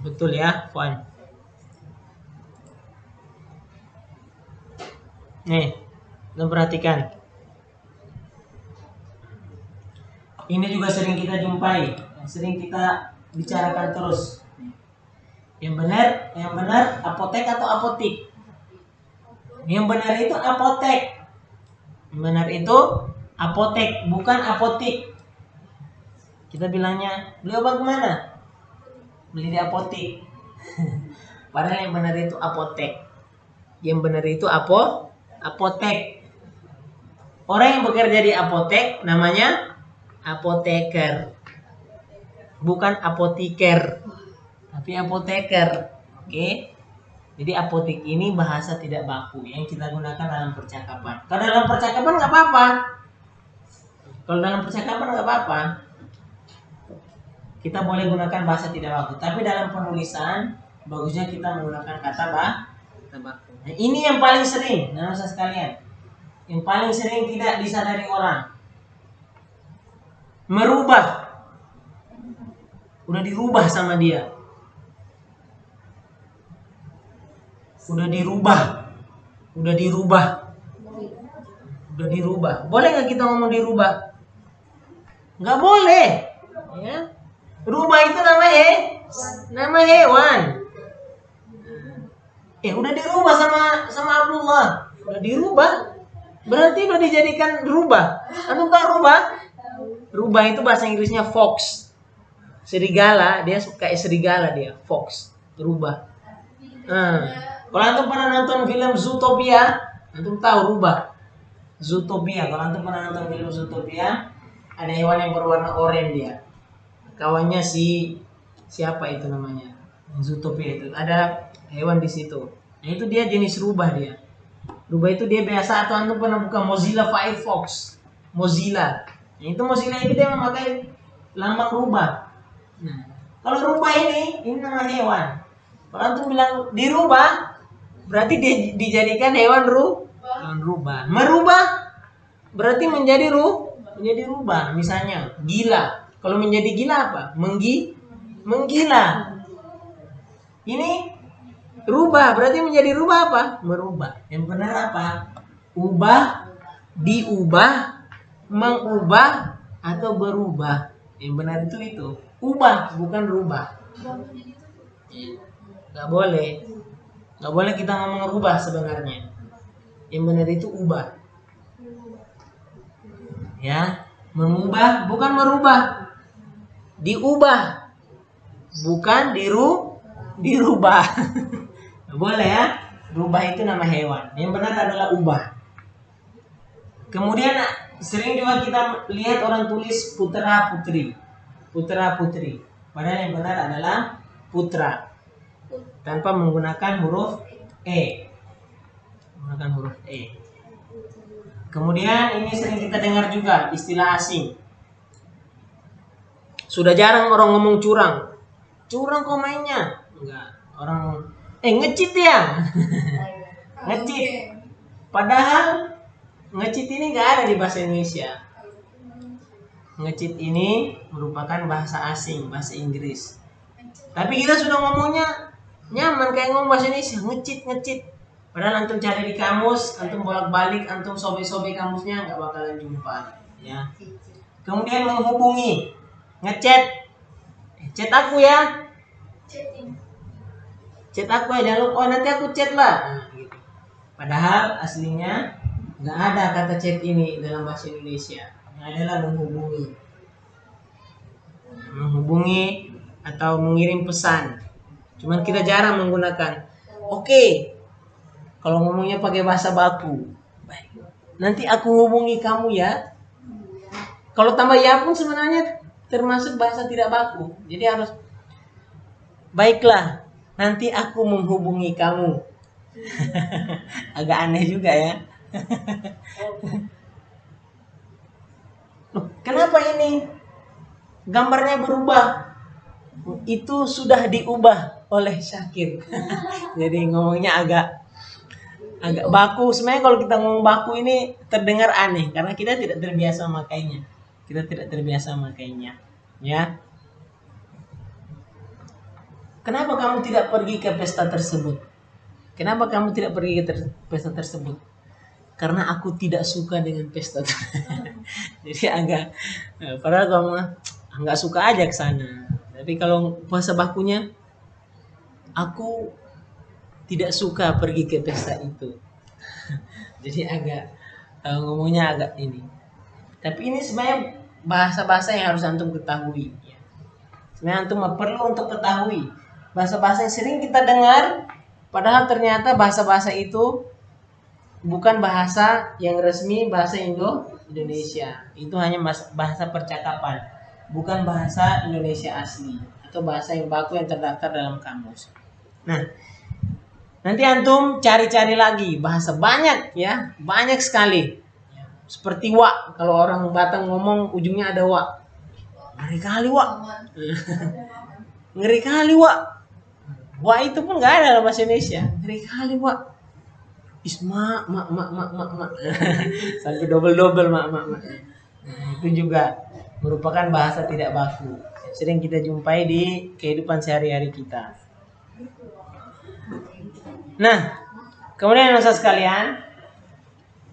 Betul ya, Fuan. Nih, lo perhatikan. Ini juga sering kita jumpai, sering kita bicarakan terus. Yang benar apotek atau apotik? Yang benar itu apotek. Yang benar itu apotek, bukan apotik. Kita bilangnya, beli obat kemana? Beli di apotik. Padahal yang benar itu apotek. Yang benar itu apotek. Orang yang bekerja di apotek namanya apoteker, bukan apotiker, tapi apoteker. Oke. Jadi apotik ini bahasa tidak baku yang kita gunakan dalam percakapan. Kalau dalam percakapan nggak apa-apa. Kita boleh gunakan bahasa tidak baku, tapi dalam penulisan bagusnya kita menggunakan kata baku. Nah, ini yang paling sering, anak-anak sekalian, yang paling sering tidak disadari orang. Merubah, udah dirubah sama dia, udah dirubah. Boleh nggak kita ngomong dirubah? Nggak boleh, ya. Rubah itu nama hewan. Udah dirubah sama Abdullah. Udah dirubah. Berarti udah dijadikan rubah. Anu kan rubah? Rubah itu bahasa Inggrisnya fox. Serigala, dia kayak serigala dia, fox. Rubah. Kalau antum pernah nonton film Zootopia, antum tahu rubah. Zootopia. Kalau antum pernah nonton film Zootopia, ada hewan yang berwarna oranye dia. Kawannya siapa itu namanya? Zootopia itu. Ada hewan di situ. Nah, itu dia jenis rubah dia. Rubah itu dia biasa, atau antum pernah buka Mozilla Firefox. Mozilla. Nah, itu Mozilla itu dia memakai lambang rubah. Nah, kalau rubah ini nama hewan. Kalau antum bilang dirubah, berarti dia dijadikan hewan rubah. Merubah berarti menjadi rubah. Misalnya gila. Kalau menjadi gila apa? Menggila. Ini rubah berarti menjadi rubah apa? Merubah. Yang benar apa? Ubah, diubah, mengubah, atau berubah. Yang benar itu ubah, bukan rubah. Gak boleh kita ngomong rubah sebenarnya. Yang benar itu ubah. Ya, mengubah bukan merubah. Diubah bukan dirubah. Boleh ya. Rubah itu nama hewan. Yang benar adalah ubah. Kemudian sering juga kita lihat orang tulis putra putri. Padahal yang benar adalah putra. Tanpa menggunakan huruf E. Kemudian ini sering kita dengar juga istilah asing. Sudah jarang orang ngomong curang. Curang kok mainnya? Enggak. Orang ngecit ya. Ngecit. Padahal ngecit ini enggak ada di bahasa Indonesia. Ngecit ini merupakan bahasa asing, bahasa Inggris. Tapi kita sudah ngomongnya nyaman kayak ngomong bahasa Indonesia, ngecit. Padahal antum cari di kamus, antum bolak-balik, antum sobek-sobek kamusnya enggak bakalan jumpa, ya. Kemudian menghubungi. Ngechat. Chat aku ya. Chat aku ya, jangan lupa. Nanti aku chat lah. Nah, gitu. Padahal aslinya nggak ada kata chat ini dalam bahasa Indonesia. Yang adalah menghubungi atau mengirim pesan. Cuman kita jarang menggunakan. Oke. Kalau ngomongnya pakai bahasa baku. Baik. Nanti aku hubungi kamu ya. Kalau tambah ya pun sebenarnya termasuk bahasa tidak baku. Jadi harus baiklah, nanti aku menghubungi kamu. Agak aneh juga ya. Loh, kenapa ini gambarnya berubah? Itu sudah diubah oleh Syakir. Jadi ngomongnya agak baku. Sebenarnya kalau kita ngomong baku ini terdengar aneh karena kita tidak terbiasa memakainya. Kita tidak terbiasa memakainya. Ya. Kenapa kamu tidak pergi ke pesta tersebut? Kenapa kamu tidak pergi ke pesta tersebut? Karena aku tidak suka dengan pesta. Jadi agak, padahal kamu nggak suka aja ke sana. Tapi kalau bahasa bakunya, aku tidak suka pergi ke pesta itu. Jadi agak ngomongnya agak ini. Tapi ini sebenarnya bahasa-bahasa yang harus antum ketahui. Sebenarnya antum perlu untuk ketahui bahasa-bahasa yang sering kita dengar, padahal ternyata bahasa-bahasa itu bukan bahasa yang resmi bahasa Indonesia. Itu hanya bahasa percakapan, bukan bahasa Indonesia asli atau bahasa yang baku yang terdaftar dalam kamus. Nah, nanti antum cari-cari lagi bahasa banyak ya, banyak sekali. Seperti wa, kalau orang Batak ngomong ujungnya ada wa. Ngeri kali wa. Ngeri kali wa. Wa itu pun nggak ada dalam bahasa Indonesia. Ngeri kali wa. Isma, mak. Sampai double mak. Itu juga merupakan bahasa tidak baku. Sering kita jumpai di kehidupan sehari-hari kita. Nah, kemudian masa sekalian,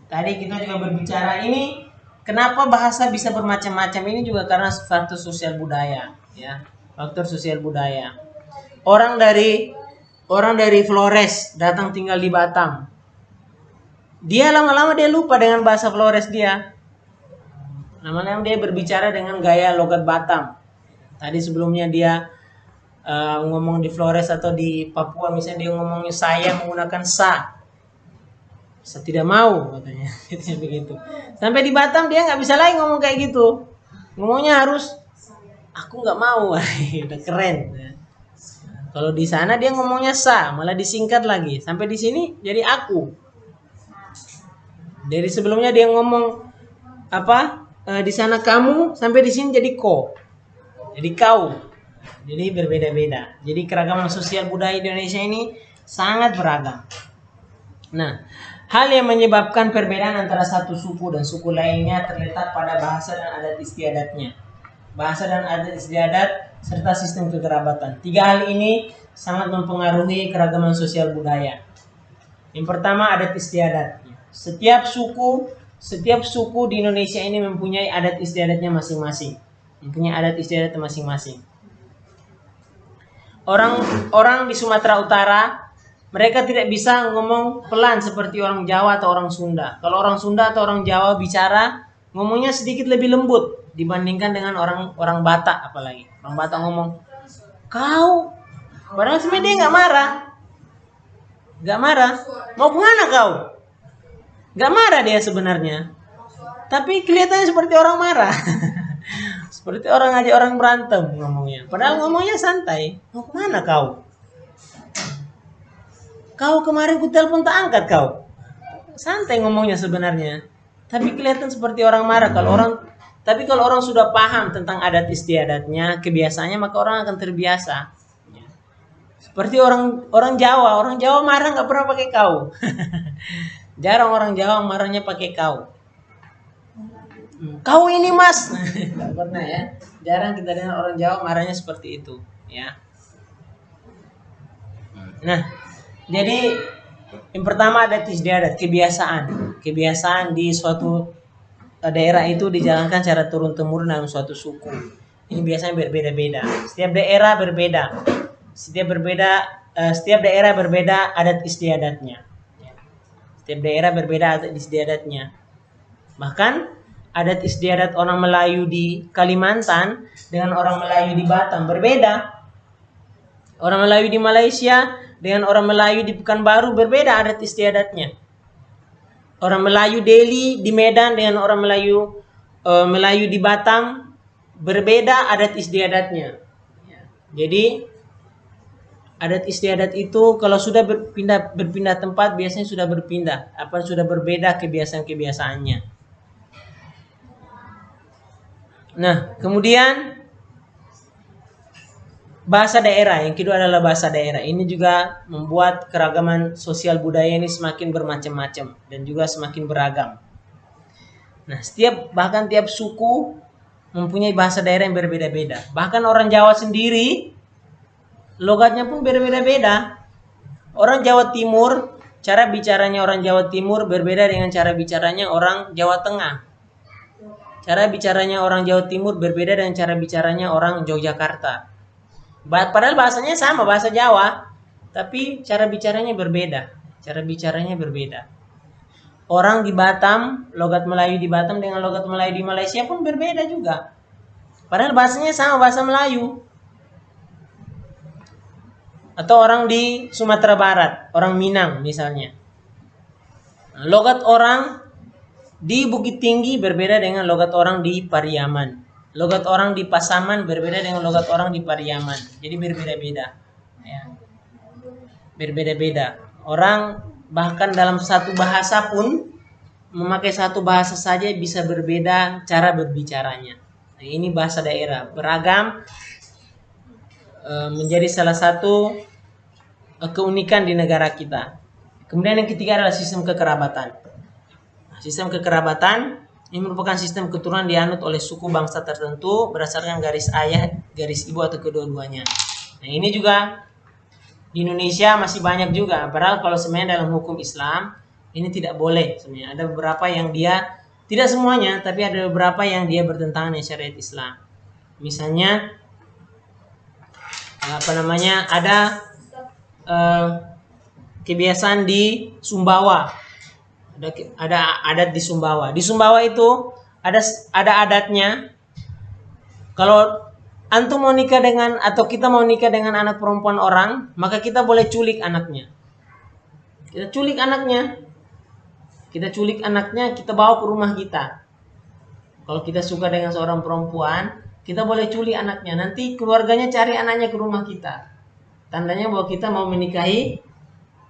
tadi kita juga berbicara ini kenapa bahasa bisa bermacam-macam, ini juga karena faktor sosial budaya, ya. Faktor sosial budaya. Orang dari Flores datang tinggal di Batam. Dia lama-lama dia lupa dengan bahasa Flores dia. Lama-lama dia berbicara dengan gaya logat Batam. Tadi sebelumnya dia ngomong di Flores atau di Papua misalnya dia ngomongnya saya menggunakan sa. Saya tidak mau katanya. Begitu. Sampai di Batam dia nggak bisa lagi ngomong kayak gitu. Ngomongnya harus aku nggak mau. Udah keren. Kalau di sana dia ngomongnya sa, malah disingkat lagi. Sampai di sini jadi aku. Dari sebelumnya dia ngomong di sana kamu, sampai di sini jadi ko. Jadi kau. Jadi berbeda-beda. Jadi keragaman sosial budaya Indonesia ini sangat beragam. Nah, hal yang menyebabkan perbedaan antara satu suku dan suku lainnya terletak pada bahasa dan adat istiadatnya. Bahasa dan adat istiadat serta sistem kekerabatan. 3 hal ini sangat mempengaruhi keragaman sosial budaya. Yang pertama, adat istiadat. Setiap suku di Indonesia ini mempunyai adat istiadatnya masing-masing. Orang di Sumatera Utara mereka tidak bisa ngomong pelan seperti orang Jawa atau orang Sunda. Kalau orang Sunda atau orang Jawa bicara, ngomongnya sedikit lebih lembut dibandingkan dengan orang Batak apalagi. Orang Batak ngomong, kau. Padahal sebenarnya dia nggak marah. Mau kemana kau? Nggak marah dia sebenarnya. Tapi kelihatannya seperti orang marah. Seperti orang ngajak orang berantem ngomongnya. Padahal ngomongnya santai. Mau kemana kau? Kau kemarin ku telepon tak angkat kau. Santai ngomongnya sebenarnya. Tapi kelihatan seperti orang marah. Tapi kalau orang sudah paham tentang adat istiadatnya, kebiasaannya, maka orang akan terbiasa. Seperti orang Jawa. Orang Jawa marah nggak pernah pakai kau. Jarang orang Jawa marahnya pakai kau. Kau ini mas. Nggak pernah ya. Jarang kita dengar orang Jawa marahnya seperti itu. Ya. Nah. Jadi yang pertama adat istiadat, kebiasaan di suatu daerah itu dijalankan secara turun-temurun dalam suatu suku. Ini biasanya berbeda-beda. Setiap daerah berbeda adat istiadatnya. Bahkan adat istiadat orang Melayu di Kalimantan dengan orang Melayu di Batam berbeda. Orang Melayu di Malaysia dengan orang Melayu di Pekanbaru berbeda adat istiadatnya. Orang Melayu Delhi di Medan dengan orang Melayu Melayu di Batam berbeda adat istiadatnya. Ya. Jadi adat istiadat itu kalau sudah berpindah tempat biasanya sudah berpindah, sudah berbeda kebiasaan-kebiasaannya. Nah, kemudian bahasa daerah, yang kedua adalah bahasa daerah. Ini juga membuat keragaman sosial budaya ini semakin bermacam-macam dan juga semakin beragam. Nah, bahkan tiap suku mempunyai bahasa daerah yang berbeda-beda. Bahkan orang Jawa sendiri logatnya pun berbeda-beda. Orang Jawa Timur, cara bicaranya orang Jawa Timur berbeda dengan cara bicaranya orang Jawa Tengah. Cara bicaranya orang Jawa Timur berbeda dengan cara bicaranya orang Yogyakarta. Padahal bahasanya sama, bahasa Jawa, tapi cara bicaranya berbeda. Cara bicaranya berbeda. Orang di Batam, logat Melayu di Batam dengan logat Melayu di Malaysia pun berbeda juga. Padahal bahasanya sama, bahasa Melayu. Atau orang di Sumatera Barat, orang Minang misalnya. Logat orang di Bukit Tinggi berbeda dengan logat orang di Pariaman. Logat orang di Pasaman berbeda dengan logat orang di Pariaman. Jadi berbeda-beda. Ya. Berbeda-beda. Orang bahkan dalam satu bahasa pun, memakai satu bahasa saja bisa berbeda cara berbicaranya. Nah, ini bahasa daerah beragam, menjadi salah satu keunikan di negara kita. Kemudian yang ketiga adalah sistem kekerabatan. Sistem kekerabatan ini merupakan sistem keturunan dianut oleh suku bangsa tertentu berdasarkan garis ayah, garis ibu atau kedua-duanya. Nah, ini juga di Indonesia masih banyak juga. Padahal kalau sebenarnya dalam hukum Islam ini tidak boleh. Sebenarnya ada beberapa yang dia, tidak semuanya, tapi ada beberapa yang dia bertentangan dengan syariat Islam. Misalnya ada kebiasaan di Sumbawa. Ada adat di Sumbawa. Di Sumbawa itu ada adatnya. Kalau antum mau nikah dengan, atau kita mau nikah dengan anak perempuan orang, maka kita boleh culik anaknya. Kita culik anaknya. Kita bawa ke rumah kita. Kalau kita suka dengan seorang perempuan, kita boleh culik anaknya. Nanti keluarganya cari anaknya ke rumah kita. Tandanya bahwa kita mau menikahi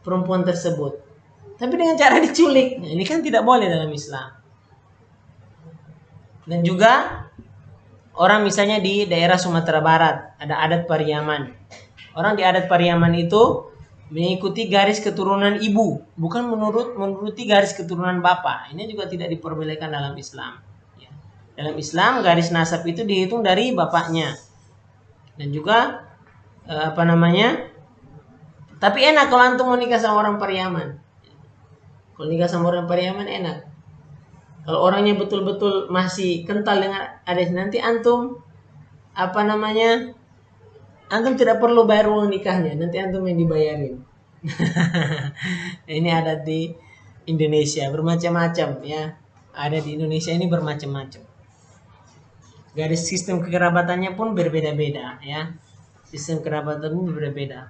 perempuan tersebut. Tapi dengan cara diculik. Nah, ini kan tidak boleh dalam Islam. Dan juga orang misalnya di daerah Sumatera Barat ada adat Pariaman. Orang di adat Pariaman itu mengikuti garis keturunan ibu, bukan menuruti garis keturunan bapak. Ini juga tidak diperbolehkan dalam Islam. Ya. Dalam Islam garis nasab itu dihitung dari bapaknya. Dan juga tapi enak kalau antum mau nikah sama orang Pariaman. Kalau nikah sama orang Pariaman enak. Kalau orangnya betul-betul masih kental dengan adat, nanti antum antum tidak perlu bayar uang nikahnya, nanti antum yang dibayarin. Ini ada di Indonesia bermacam-macam ya. Ada di Indonesia ini bermacam-macam. Garis sistem kekerabatannya pun berbeda-beda ya. Sistem kerabatan pun berbeda.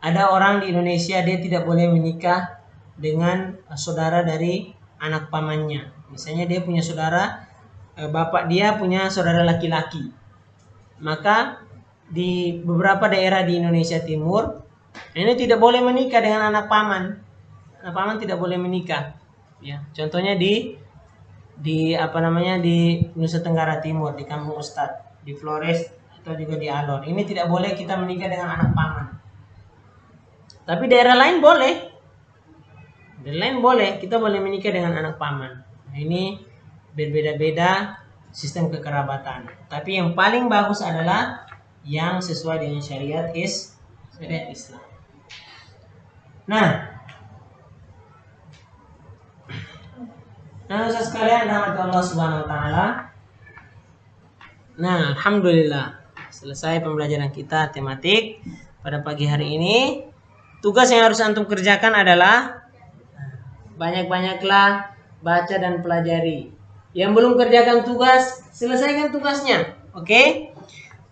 Ada orang di Indonesia dia tidak boleh menikah dengan saudara dari anak pamannya. Misalnya dia punya saudara, bapak dia punya saudara laki-laki. Maka di beberapa daerah di Indonesia Timur ini tidak boleh menikah dengan anak paman. Anak paman tidak boleh menikah. Ya, contohnya di Nusa Tenggara Timur, di Kampung Ustad, di Flores atau juga di Alor. Ini tidak boleh kita menikah dengan anak paman. Tapi daerah lain boleh. Daerah lain boleh, kita boleh menikah dengan anak paman. Nah, ini berbeda-beda sistem kekerabatan. Tapi yang paling bagus adalah yang sesuai dengan syariat Islam. Nah, Ustaz sekalian, rahmat Allah Subhanahu wa taala. Nah, alhamdulillah selesai pembelajaran kita tematik pada pagi hari ini. Tugas yang harus antum kerjakan adalah banyak-banyaklah baca dan pelajari. Yang belum kerjakan tugas, selesaikan tugasnya. Oke?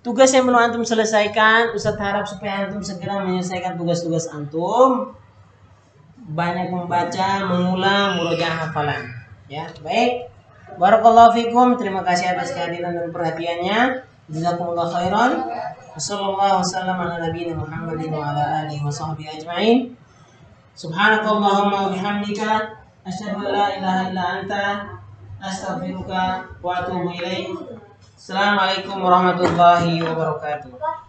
Tugas yang belum antum selesaikan, Ustaz harap supaya antum segera menyelesaikan tugas-tugas antum. Banyak membaca, mengulang, murojaah hafalan. Ya, baik. Barakallahu fikum. Terima kasih atas kehadiran dan perhatiannya. Jazakumullah khairan. Wassallallahu wasallam ala nabiyina Muhammadin wa ala alihi wa sahbihi ajma'in. Subhanakallahumma wa bihamdika asyhadu an la ilaha illa anta astaghfiruka wa atubu ilaik. Assalamualaikum warahmatullahi wabarakatuh.